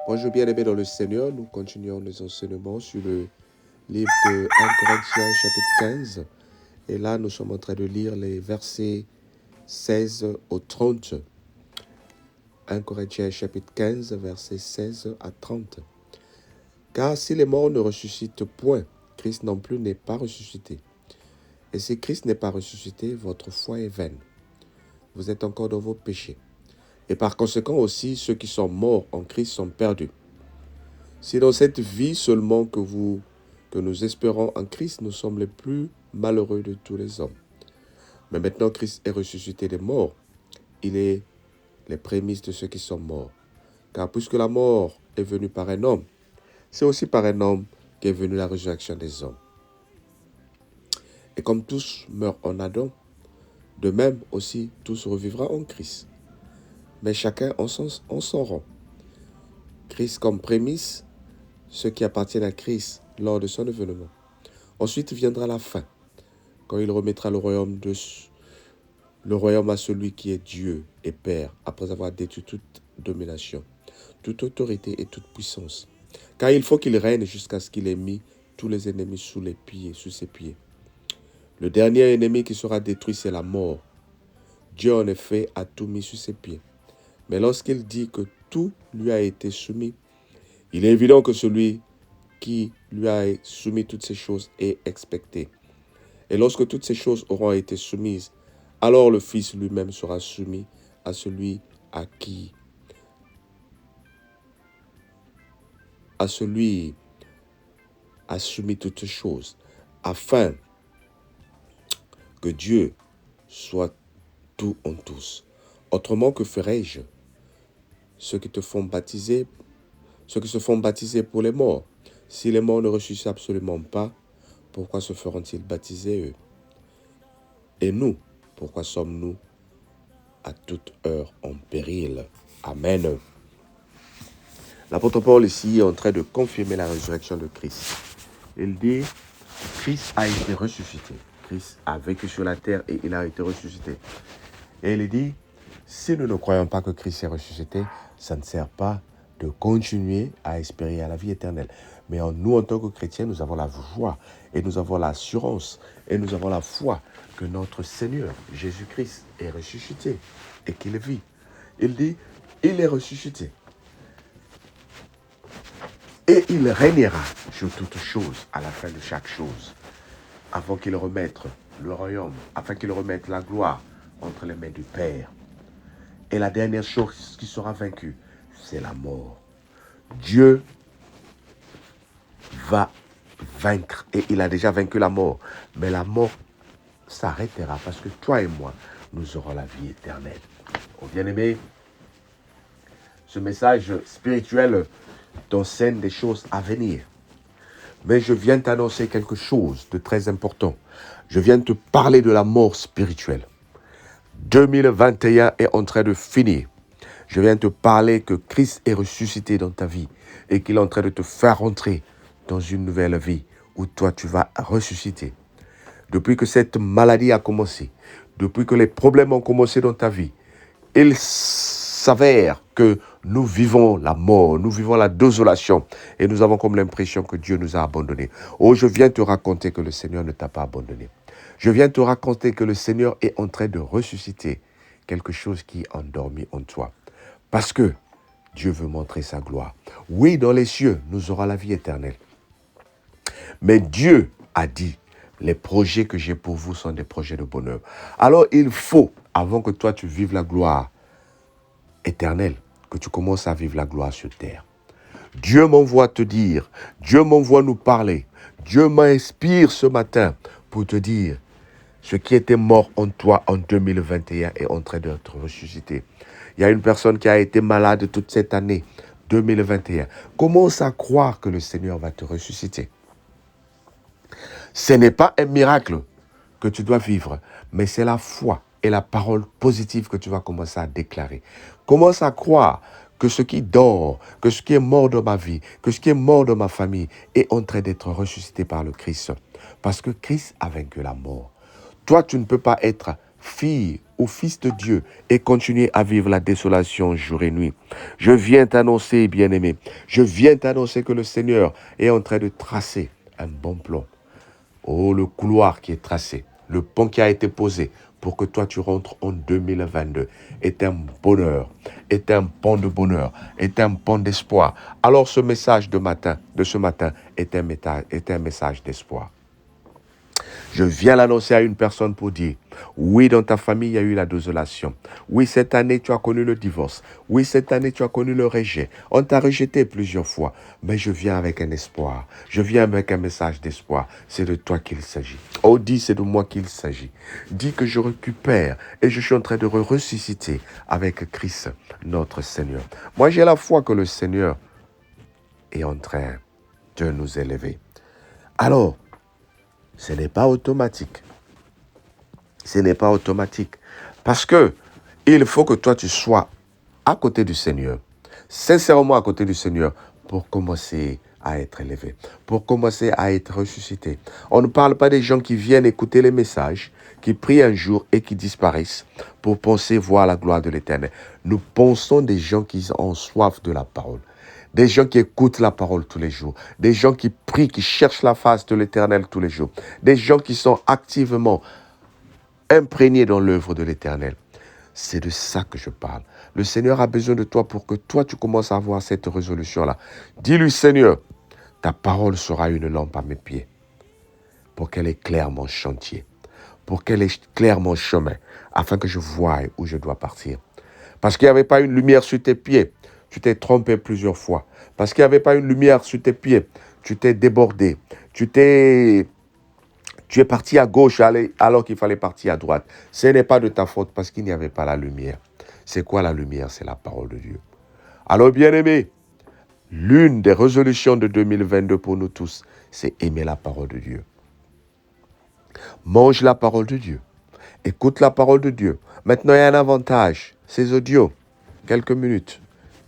Bonjour bien-aimés dans le Seigneur, nous continuons les enseignements sur le livre de 1 Corinthiens chapitre 15. Et là, nous sommes en train de lire les versets 16 au 30. 1 Corinthiens chapitre 15, versets 16 à 30. Car si les morts ne ressuscitent point, Christ non plus n'est pas ressuscité. Et si Christ n'est pas ressuscité, votre foi est vaine. Vous êtes encore dans vos péchés. Et par conséquent aussi, ceux qui sont morts en Christ sont perdus. Si dans cette vie seulement que nous espérons en Christ, nous sommes les plus malheureux de tous les hommes. Mais maintenant, Christ est ressuscité des morts. Il est les prémices de ceux qui sont morts. Car puisque la mort est venue par un homme, c'est aussi par un homme qu'est venue la résurrection des hommes. Et comme tous meurent en Adam, de même aussi tous revivront en Christ. Mais chacun en son rang. Christ comme prémisse, ceux qui appartiennent à Christ lors de son avènement. Ensuite viendra la fin, quand il remettra le royaume à celui qui est Dieu et Père, après avoir détruit toute domination, toute autorité et toute puissance. Car il faut qu'il règne jusqu'à ce qu'il ait mis tous les ennemis sous ses pieds. Le dernier ennemi qui sera détruit, c'est la mort. Dieu, en effet, a tout mis sous ses pieds. Mais lorsqu'il dit que tout lui a été soumis, il est évident que celui qui lui a soumis toutes ces choses est expecté. Et lorsque toutes ces choses auront été soumises, alors le Fils lui-même sera soumis à celui à qui a soumis toutes choses, afin que Dieu soit tout en tous. Autrement, que ferai-je? Ceux qui se font baptiser pour les morts. Si les morts ne ressuscitent absolument pas, pourquoi se feront-ils baptiser eux? Et nous, pourquoi sommes-nous à toute heure en péril? Amen. L'apôtre Paul ici est en train de confirmer la résurrection de Christ. Il dit, Christ a été ressuscité. Christ a vécu sur la terre et il a été ressuscité. Et il dit, si nous ne croyons pas que Christ est ressuscité, ça ne sert pas de continuer à espérer à la vie éternelle. Mais nous, en tant que chrétiens, nous avons la joie et nous avons l'assurance et nous avons la foi que notre Seigneur, Jésus-Christ, est ressuscité et qu'il vit. Il dit, il est ressuscité. Et il régnera sur toutes choses à la fin de chaque chose, afin qu'il remette le royaume, afin qu'il remette la gloire entre les mains du Père. Et la dernière chose qui sera vaincue, c'est la mort. Dieu va vaincre, et il a déjà vaincu la mort. Mais la mort s'arrêtera parce que toi et moi, nous aurons la vie éternelle. Oh bien-aimé, ce message spirituel t'enseigne des choses à venir. Mais je viens t'annoncer quelque chose de très important. Je viens te parler de la mort spirituelle. 2021 est en train de finir. Je viens te parler que Christ est ressuscité dans ta vie et qu'il est en train de te faire entrer dans une nouvelle vie où toi tu vas ressusciter. Depuis que cette maladie a commencé, depuis que les problèmes ont commencé dans ta vie, il s'avère que nous vivons la mort, nous vivons la désolation et nous avons comme l'impression que Dieu nous a abandonnés. Oh, je viens te raconter que le Seigneur ne t'a pas abandonné. Je viens te raconter que le Seigneur est en train de ressusciter quelque chose qui est endormi en toi. Parce que Dieu veut montrer sa gloire. Oui, dans les cieux, nous aurons la vie éternelle. Mais Dieu a dit, les projets que j'ai pour vous sont des projets de bonheur. Alors il faut, avant que toi tu vives la gloire éternelle, que tu commences à vivre la gloire sur terre. Dieu m'envoie te dire, Dieu m'envoie nous parler, Dieu m'inspire ce matin pour te dire, ce qui était mort en toi en 2021 est en train d'être ressuscité. Il y a une personne qui a été malade toute cette année, 2021. Commence à croire que le Seigneur va te ressusciter. Ce n'est pas un miracle que tu dois vivre, mais c'est la foi et la parole positive que tu vas commencer à déclarer. Commence à croire que ce qui dort, que ce qui est mort dans ma vie, que ce qui est mort dans ma famille est en train d'être ressuscité par le Christ. Parce que Christ a vaincu la mort. Toi, tu ne peux pas être fille ou fils de Dieu et continuer à vivre la désolation jour et nuit. Je viens t'annoncer, bien-aimé, je viens t'annoncer que le Seigneur est en train de tracer un bon plan. Oh, le couloir qui est tracé, le pont qui a été posé pour que toi tu rentres en 2022 est un bonheur, est un pont de bonheur, est un pont d'espoir. Alors ce message de ce matin est un message d'espoir. Je viens l'annoncer à une personne pour dire, oui, dans ta famille, il y a eu la désolation. Oui, cette année, tu as connu le divorce. Oui, cette année, tu as connu le rejet. On t'a rejeté plusieurs fois. Mais je viens avec un espoir. Je viens avec un message d'espoir. C'est de toi qu'il s'agit. Oh, dis, c'est de moi qu'il s'agit. Dis que je récupère et je suis en train de ressusciter avec Christ, notre Seigneur. Moi, j'ai la foi que le Seigneur est en train de nous élever. Alors, ce n'est pas automatique. Ce n'est pas automatique. Parce que il faut que toi, tu sois à côté du Seigneur, sincèrement à côté du Seigneur, pour commencer à être élevé, pour commencer à être ressuscité. On ne parle pas des gens qui viennent écouter les messages, qui prient un jour et qui disparaissent pour penser voir la gloire de l'Éternel. Nous pensons des gens qui ont soif de la parole. Des gens qui écoutent la parole tous les jours. Des gens qui prient, qui cherchent la face de l'Éternel tous les jours. Des gens qui sont activement imprégnés dans l'œuvre de l'Éternel. C'est de ça que je parle. Le Seigneur a besoin de toi pour que toi, tu commences à avoir cette résolution-là. Dis-lui, Seigneur, ta parole sera une lampe à mes pieds pour qu'elle éclaire mon chantier, pour qu'elle éclaire mon chemin, afin que je voie où je dois partir. Parce qu'il n'y avait pas une lumière sur tes pieds, tu t'es trompé plusieurs fois. Parce qu'il n'y avait pas une lumière sur tes pieds, tu t'es débordé. Tu es parti à gauche alors qu'il fallait partir à droite. Ce n'est pas de ta faute parce qu'il n'y avait pas la lumière. C'est quoi la lumière? C'est la parole de Dieu. Alors, bien-aimés, l'une des résolutions de 2022 pour nous tous, c'est aimer la parole de Dieu. Mange la parole de Dieu. Écoute la parole de Dieu. Maintenant, il y a un avantage. Ces audios, quelques minutes.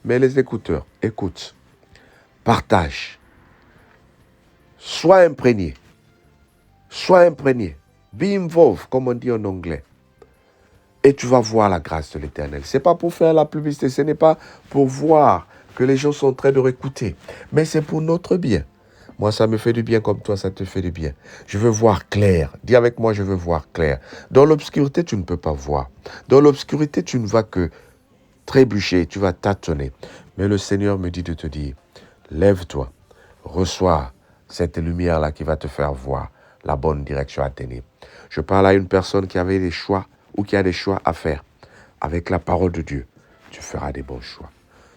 Mets les écouteurs. Écoute. Partage. Sois imprégné. Sois imprégné. Be involved, comme on dit en anglais. Et tu vas voir la grâce de l'Éternel. Ce n'est pas pour faire la publicité. Ce n'est pas pour voir que les gens sont en train de réécouter. Mais c'est pour notre bien. Moi, ça me fait du bien comme toi, ça te fait du bien. Je veux voir clair. Dis avec moi, je veux voir clair. Dans l'obscurité, tu ne peux pas voir. Dans l'obscurité, tu ne vas que trébucher, tu vas tâtonner. Mais le Seigneur me dit de te dire, lève-toi, reçois cette lumière-là qui va te faire voir la bonne direction à tenir. Je parle à une personne qui avait des choix ou qui a des choix à faire. Avec la parole de Dieu, tu feras des bons choix.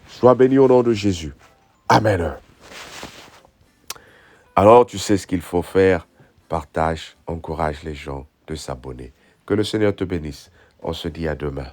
Sois béni au nom de Jésus. Amen. Alors, tu sais ce qu'il faut faire. Partage, encourage les gens de s'abonner. Que le Seigneur te bénisse. On se dit à demain.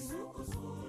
Yesu